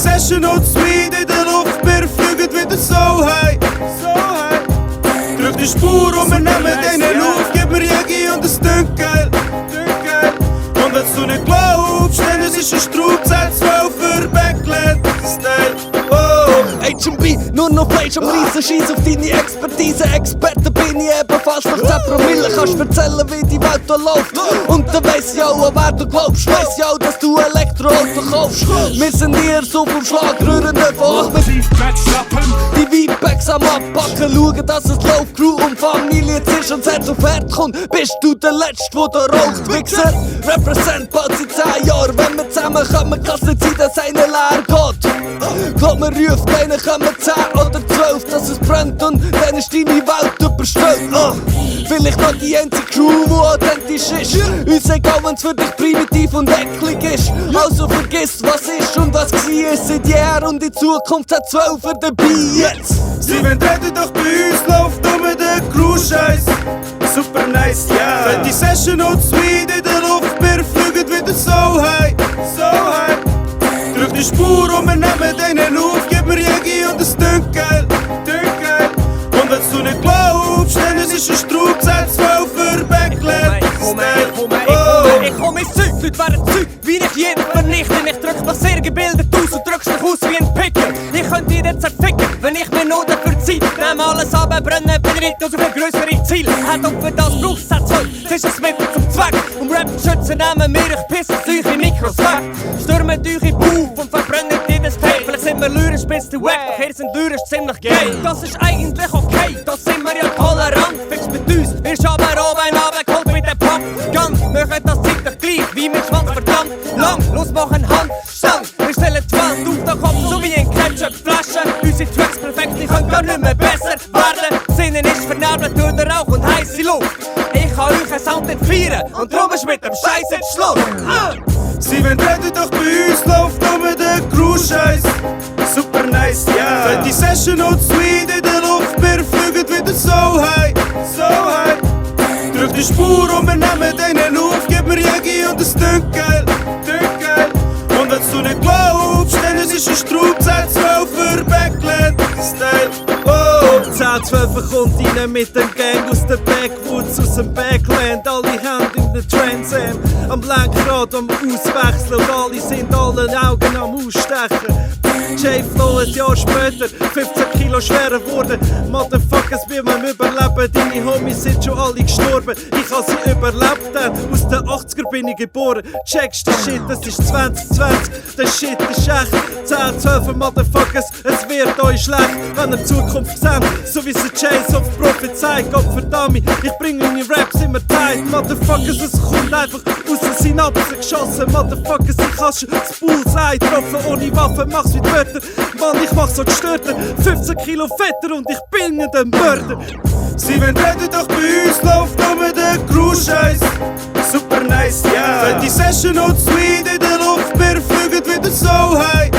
Session und Weed in der Luft, wir fliegen wieder so high. Drück die Spur und wir nehmen denen auf, gib mir Jägi und es dünkt geil. Und wenn du nicht glaubst, dann es ist ein Straub, Z12 für Backland-Style. HB, nur noch Fleisch am Reisen, scheiss auf deine Expertise. Experte bin ich ebenfalls, nach 10 Promille kannst erzählen, wie die Welt da läuft. Und dann weiss ich auch, an wer du glaubst. Weiss ich auch, dass du Elektroauto kaufst. Wir sind hier so vom Schlag, rühren nicht von die Weedbags am Abpacken, schauen, dass es läuft. Crew und Familie jetzt ist und es auf Herd kommt. Bist du der Letzte, der da raucht, Wichser? Represent bald seit 10 Jahren. Wenn wir zusammenkommen, kann es nicht sein, dass einer leer geht. Glaub mir, ruft einen, kommen 10 oder 12, dass es brennt und dann ist deine Welt überstellt. Vielleicht noch die einzige Crew, die authentisch ist. Uns egal, wenn's für dich primitiv und eklig ist. Also vergiss, was ist und was war seit Jahren und in Zukunft hat 12er dabei jetzt. Sie wollen reden, doch bei uns läuft um den Crew-Scheiß. Super nice, yeah. Wenn die Session und Weed in der Luft, wir fliegen wieder so high. Drück die Spur und wir nehmen denen auf, gib mir Jägi und es dünkt geil. Und wenn du nicht glaubst, dann es ist ein Straub, Z12 für Backland-Style. Ich komm ins Zeug, Leute werden Zeug, wie ich jeden vernichten. Ich drück mich sehr gebildet aus und drückst dich aus wie ein Picker. Ich könnte dich jetzt zerficken, wenn ich mir nur dafür Zeit nehme alles ab, brennen, bin ich auf ein größere Ziel. Hat ob wir das brauchst, Z12, es ist ein Mittel zum Zweck. Um Rap zu schützen, nehmen wir euch pissen eure Mikros weg. Stürmen euch in Bauch und verbrennen jedes Tape. Vielleicht sind wir lyrisch bis zu wack, doch ihr sind lyrisch ziemlich gay. Das ist eigentlich okay, das sind wir ja tolerant. Fix mit uns, wir schauen oben runtergeholt mit dem Pump. Gun, machen das zeitlich gleich, wie mit Schwanz verdammt lang. Los, machen Handstand, wir stellen die Wand auf den Kopf, so wie in Ketchup-Flasche. Unsere Tracks perfekt, die können gar nicht mehr besser werden. Sinnen ist vernarbelt durch den Rauch und heisse Luft. Ich kann euch einen Sound nicht feiern und drum ist mit dem Scheiß jetzt Schluss. Sie wollen reden, doch bei uns läuft um den Crew-Scheiß. Super nice, yeah. Wenn die Session und Weed in der Luft, wir fliegen wieder so high. Drück die Spur und wir nehmen denen auf, gib mir Jägi und es dünkt geil. Und wenn du nicht glaubst, dann es ist ein Straub, Z12 für Backland-Style. 10-12 kommt rein mit dem Gang aus den Backwoods, aus dem Backland. Alle Hände in der Trans Am Lenkrad am Auswechseln und alle sind alle Augen am Ausstechen. J-Flow ein Jahr später, 15 Kilo schwerer geworden. Motherfuckers, wie man überleben, deine Homies sind schon alle gestorben. Ich hab sie überlebt, denn aus den 80er bin ich geboren. Checkst du Shit, das ist 2020, der Shit ist echt. 10-12 Motherfuckers, es wird euch schlecht, wenn ihr Zukunft seht, so wie sie Chase of Prophezei. Gott verdammt, ich bring meine Raps immer tight. Motherfuckers, es kommt einfach aus den Synapsen geschossen. Motherfuckers, ich hab schon das Bullseye getroffen, ohne Waffe mach's wie die Wörter. Mann, ich mach so gestörter, 15 Kilo fetter und ich bin der Mörder. Sie wollen reden, doch bei uns läuft um den Crew-Scheiß. Super nice, yeah. Wenn die Session und Weed in der Luft, wir fliegen wieder so high.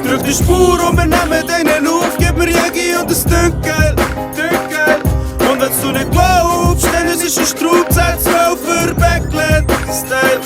Drück die Spur und wir nehmen denen auf, gib mir Jägi und es dünkt geil. Und wenn du nicht glaubst, dann es ist ein Straub, Z12 für Backland-Style.